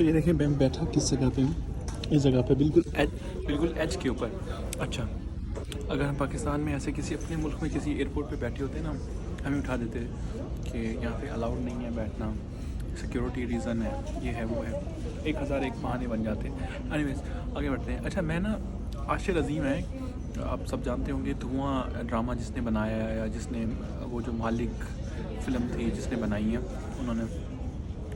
तो ये देखें मैं बैठा किस जगह पे हूँ, इस जगह पे बिल्कुल एज के ऊपर। अच्छा, अगर हम पाकिस्तान में ऐसे किसी अपने मुल्क में किसी एयरपोर्ट पे बैठे होते ना, हमें उठा देते कि यहाँ पे अलाउड नहीं है बैठना, सिक्योरिटी रीज़न है, ये है वो है, 1001 बहाने बन जाते हैं। एनीवेज आगे बढ़ते हैं। अच्छा, मैं ना आशिर अज़ीम है, आप सब जानते होंगे, धुआं ड्रामा जिसने बनाया है या जिसने वो जो मालिक फ़िल्म थी जिसने बनाई है, उन्होंने,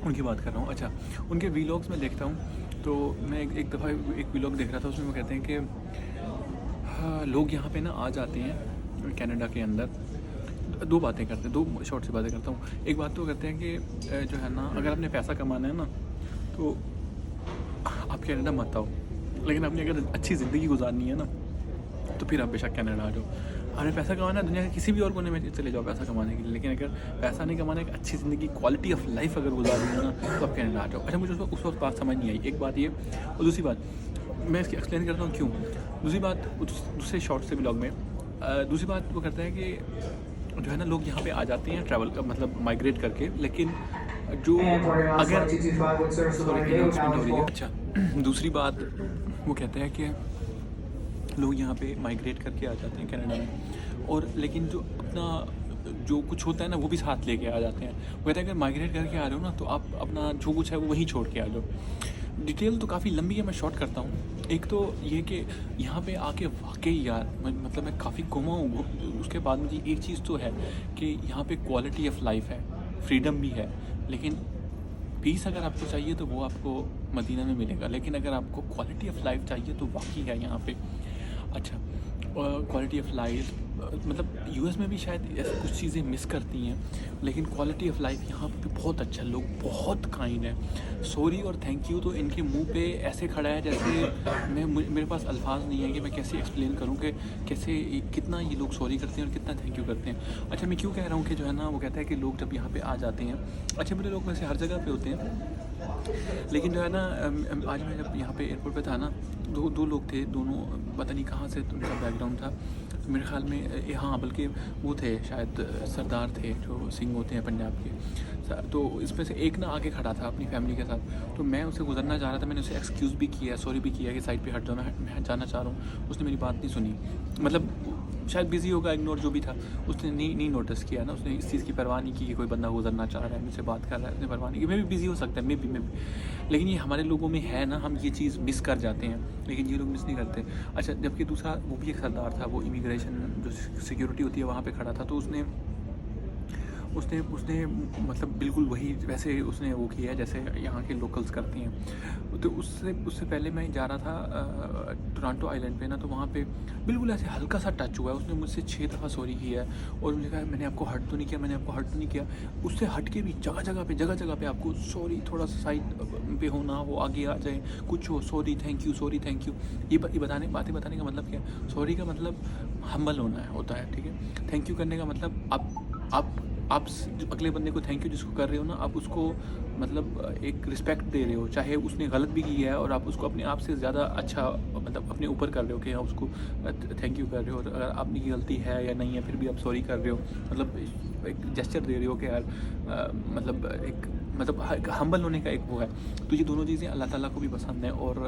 उनकी बात कर रहा हूँ। अच्छा, उनके वीलॉग्स में देखता हूँ तो मैं एक दफ़ा एक वीलॉग देख रहा था, उसमें वो कहते हैं कि हाँ, लोग यहाँ पे ना आ जाते हैं कनाडा के अंदर, दो बातें करते हैं, दो शॉर्ट सी बातें करता हूँ। एक बात तो करते हैं कि जो है ना, अगर आपने पैसा कमाना है ना तो आप कनाडा मत आओ, लेकिन आपने अगर अच्छी ज़िंदगी गुजारनी है ना तो फिर आप बेशक कनाडा आ जाओ। आपने पैसा कमाना है दुनिया के किसी भी और कोने में चले जाओ पैसा कमाने के लिए, लेकिन अगर पैसा नहीं कमाना है, अच्छी ज़िंदगी, क्वालिटी ऑफ लाइफ अगर गुजारनी है ना तो आप कनाडा आ जाओ। अच्छा, मुझे उस वक्त बात समझ नहीं आई, एक बात ये, और दूसरी बात मैं इसकी एक्सप्लेन करता हूँ क्यों। दूसरी बात दूसरे शॉर्ट से ब्लॉग में दूसरी बात वो करता है कि जो है ना, लोग यहाँ पे आ जाते हैं ट्रैवल का मतलब माइग्रेट करके, लेकिन जो अगर सॉरी अनाउंसमेंट हो रही है। अच्छा, दूसरी बात वो कहते हैं कि लोग यहाँ पे माइग्रेट करके आ जाते हैं कनाडा में, और लेकिन जो अपना जो कुछ होता है ना वो भी साथ लेके आ जाते हैं। वो कहते हैं अगर माइग्रेट करके आ रहे हो ना तो आप अपना जो कुछ है वो वहीं छोड़ के आ जाओ। डिटेल तो काफ़ी लंबी है, मैं शॉर्ट करता हूँ। एक तो ये कि यहाँ पे आके वाकई यार मतलब मैं काफ़ी घुमा हूँ, उसके बाद मुझे एक चीज़ तो है कि यहाँ पे क्वालिटी ऑफ लाइफ है, फ्रीडम भी है, लेकिन पीस अगर आपको चाहिए तो वो आपको मदीना में मिलेगा, लेकिन अगर आपको क्वालिटी ऑफ लाइफ चाहिए तो वाकई है यहाँ पे। अच्छा, क्वालिटी ऑफ लाइफ मतलब यूएस में भी शायद ऐसी कुछ चीज़ें मिस करती हैं, लेकिन क्वालिटी ऑफ लाइफ यहाँ पे बहुत अच्छा, लोग बहुत काइंड हैं। सॉरी और थैंक यू तो इनके मुंह पे ऐसे खड़ा है जैसे मेरे पास अल्फाज नहीं है कि मैं कैसे एक्सप्लेन करूँ कि कैसे कितना ये लोग सॉरी करते हैं और कितना थैंक यू करते हैं। अच्छा, मैं क्यों कह रहा हूँ कि जो है ना, वो कहता है कि लोग जब यहाँ पे आ जाते हैं, अच्छे बुरे लोग वैसे हर जगह पे होते हैं, लेकिन जो है ना, आज मैं जब यहाँ पे एयरपोर्ट पे था ना, दो लोग थे, दोनों पता नहीं कहाँ से उनका बैकग्राउंड था, तो मेरे ख्याल में हाँ, बल्कि वो थे शायद सरदार थे जो सिंह होते हैं पंजाब के। तो इसमें से एक ना आगे खड़ा था अपनी फैमिली के साथ, तो मैं उससे गुजरना चाह रहा था, मैंने उसे एक्सक्यूज़ भी किया, सॉरी भी किया कि साइड पे हट जाओ, मैं जाना चाह रहा हूँ। उसने मेरी बात नहीं सुनी, मतलब शायद बिज़ी होगा, इग्नोर जो भी था, उसने नहीं नोटिस किया ना, उसने इस चीज़ की परवाह नहीं की कि कोई बंदा गुजरना चाह रहा है, मुझसे बात कर रहा है, उसने परवाह नहीं की। मैं भी बिज़ी हो सकता है, मैं भी लेकिन ये हमारे लोगों में है ना, हम ये चीज़ मिस कर जाते हैं, लेकिन ये लोग मिस नहीं करते। अच्छा, जबकि दूसरा वो भी एक सरदार था, वो इमिग्रेशन जो सिक्योरिटी होती है वहाँ पे खड़ा था, तो उसने मतलब बिल्कुल वही वैसे उसने वो किया है जैसे यहाँ के लोकल्स करते हैं। तो उससे पहले मैं जा रहा था टोरंटो आइलैंड पे ना, तो वहाँ पे बिल्कुल ऐसे हल्का सा टच हुआ है, उसने मुझसे 6 दफ़ा सॉरी किया है और मुझे कहा मैंने आपको हर्ट तो नहीं किया, मैंने आपको हर्ट तो नहीं किया। उससे हट के भी जगह जगह पे आपको सॉरी, थोड़ा सा साइड पे होना, वो आगे आ जाए, कुछ हो, सॉरी थैंक यू। ये बातें बताने का मतलब क्या है? सॉरी का मतलब हम्बल होना होता है, ठीक है। थैंक यू करने का मतलब आप अगले बंदे को थैंक यू जिसको कर रहे हो ना, आप उसको मतलब एक रिस्पेक्ट दे रहे हो, चाहे उसने गलत भी किया है, और आप उसको अपने आप से ज़्यादा अच्छा मतलब अपने ऊपर कर रहे हो कि आप उसको थैंक यू कर रहे हो। और अगर आपकी गलती है या नहीं है फिर भी आप सॉरी कर रहे हो, मतलब एक जेस्चर दे रहे हो कि यार मतलब हम्बल होने का एक वो है। तो ये दोनों चीज़ें अल्लाह ताला को भी पसंद है, और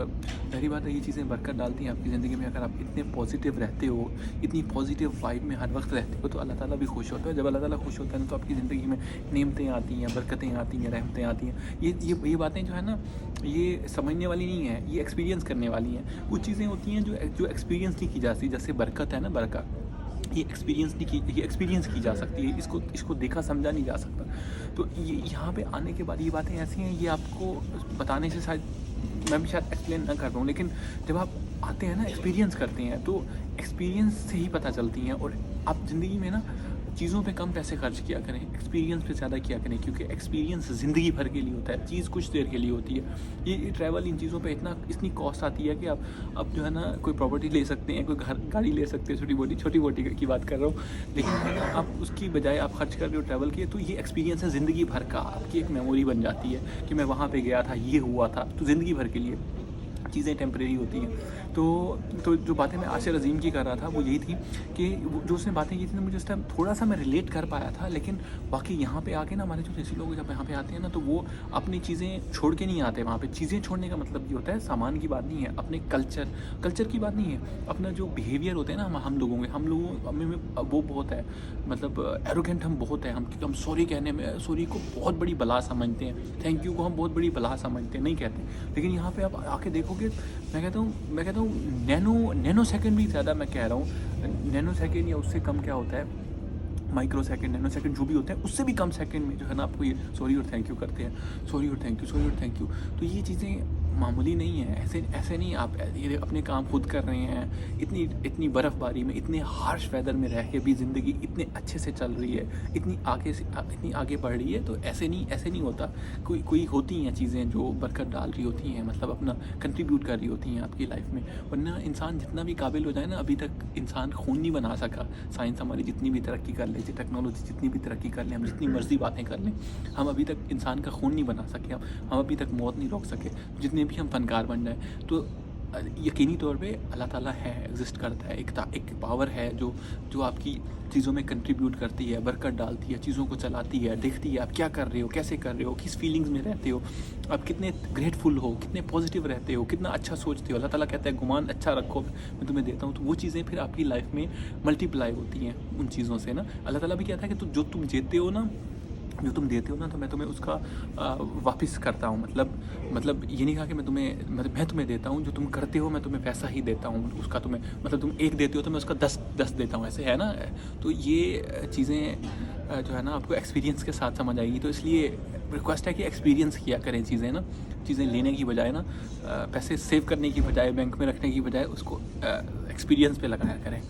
पहली बात है ये चीज़ें बरकत डालती हैं आपकी ज़िंदगी में। अगर आप इतने पॉजिटिव रहते हो, इतनी पॉजिटिव वाइब में हर वक्त रहते हो, तो अल्लाह ताला भी खुश होता है। जब अल्लाह ताला खुश होता है ना, तो आपकी ज़िंदगी में नेमतें आती हैं, बरकतें आती हैं, रहमतें आती हैं। ये बातें जो है ना, ये समझने वाली नहीं है, ये एक्सपीरियंस करने वाली हैं। कुछ चीज़ें होती हैं जो एक्सपीरियंस नहीं की जाती, जैसे बरकत है ना, बरकत ये एक्सपीरियंस की जा सकती है, इसको देखा समझा नहीं जा सकता। तो ये यहाँ पे आने के बाद ये बातें ऐसी हैं, ये आपको बताने से शायद मैं भी शायद एक्सप्लेन ना कर पाऊँ, लेकिन जब आप आते हैं ना, एक्सपीरियंस करते हैं, तो एक्सपीरियंस से ही पता चलती हैं। और आप ज़िंदगी में ना चीज़ों पे कम पैसे खर्च किया करें, एक्सपीरियंस पे ज़्यादा किया करें, क्योंकि एक्सपीरियंस ज़िंदगी भर के लिए होता है, चीज़ कुछ देर के लिए होती है। ये ट्रैवल इन चीज़ों पे इतनी कॉस्ट आती है कि आप जो है ना, कोई प्रॉपर्टी ले सकते हैं, कोई गाड़ी ले सकते हैं, छोटी मोटी की बात कर रहा हूँ, लेकिन आप उसकी बजाय आप खर्च कर रहे हो ट्रैवल के, तो ये एक्सपीरियंस है ज़िंदगी भर का, आपकी एक मेमोरी बन जाती है कि मैं वहाँ पर गया था, ये हुआ था, तो ज़िंदगी भर के लिए। चीज़ें टेम्परेरी होती हैं। तो जो बातें मैं आसिर अज़ीम की कर रहा था वो यही थी कि जो उसने बातें की थी ना, मुझे उस टाइम थोड़ा सा मैं रिलेट कर पाया था, लेकिन बाकी यहाँ पे आके ना हमारे जो देसी लोग जब यहाँ पे आते हैं ना, तो वो अपनी चीज़ें छोड़ के नहीं आते वहाँ पे। चीज़ें छोड़ने का मतलब ये होता है, सामान की बात नहीं है, अपने कल्चर की बात नहीं है, अपना जो बिहेवियर होता है ना हम लोगों में वो बहुत है, मतलब एरोगेंट हम बहुत है। हम सॉरी कहने में, सॉरी को बहुत बड़ी बला समझते हैं, थैंक यू को हम बहुत बड़ी बला समझते हैं, नहीं कहते। लेकिन यहाँ पे आप आके देखोगे, मैं कहता हूँ नैनो सेकंड भी ज़्यादा, मैं कह रहा हूँ नैनो सेकंड या उससे कम क्या होता है, माइक्रो सेकंड, नैनो सेकंड जो भी होता है, उससे भी कम सेकंड में जो है ना आपको ये सॉरी और थैंक यू करते हैं, सॉरी और थैंक यू, सॉरी और थैंक यू। तो ये चीज़ें मामूली नहीं है, ऐसे नहीं आप ये अपने काम खुद कर रहे हैं, इतनी बर्फ़बारी में, इतने हार्श वेदर में रह के भी ज़िंदगी इतने अच्छे से चल रही है, इतनी आगे बढ़ रही है। तो ऐसे नहीं होता। कोई होती हैं चीज़ें जो बरकत डाल रही होती हैं, मतलब अपना कंट्रीब्यूट कर रही होती हैं आपकी लाइफ में। वरना इंसान जितना भी काबिल हो जाए ना, अभी तक इंसान खून नहीं बना सका। साइंस हमारी जितनी भी तरक्की कर ले, टेक्नोलॉजी जितनी भी तरक्की कर ले, हम जितनी मर्जी बातें कर लें, हम अभी तक इंसान का खून नहीं बना सके, हम अभी तक मौत नहीं रोक सके, जितने भी हम फनकार बन जाए। तो यकीनी तौर पे अल्लाह ताला है, एग्जिस्ट करता है, एक पावर है जो आपकी चीज़ों में कंट्रीब्यूट करती है, बरकत डालती है, चीज़ों को चलाती है, देखती है आप क्या कर रहे हो, कैसे कर रहे हो, किस फीलिंग्स में रहते हो, आप कितने ग्रेटफुल हो, कितने पॉजिटिव रहते हो, कितना अच्छा सोचते हो। अल्लाह ताला कहता है गुमान अच्छा रखो, मैं तुम्हें देता हूँ। तो वो चीज़ें फिर आपकी लाइफ में मल्टीप्लाई होती हैं उन चीज़ों से ना। अल्लाह ताला भी कहता है कि जो तुम देते हो ना, तो मैं तुम्हें उसका वापस करता हूँ। मतलब ये नहीं कहा कि मैं तुम्हें देता हूँ, जो तुम करते हो मैं तुम्हें वैसा ही देता हूँ उसका। तुम्हें मतलब तुम 1 देते हो तो मैं उसका 10 देता हूँ, ऐसे है ना। तो ये चीज़ें जो है ना आपको एक्सपीरियंस के साथ समझ आएगी। तो इसलिए रिक्वेस्ट है कि एक्सपीरियंस किया करें चीज़ें लेने की बजाय ना, पैसे सेव करने की बजाय, बैंक में रखने की बजाय उसको एक्सपीरियंस पे लगाया करें।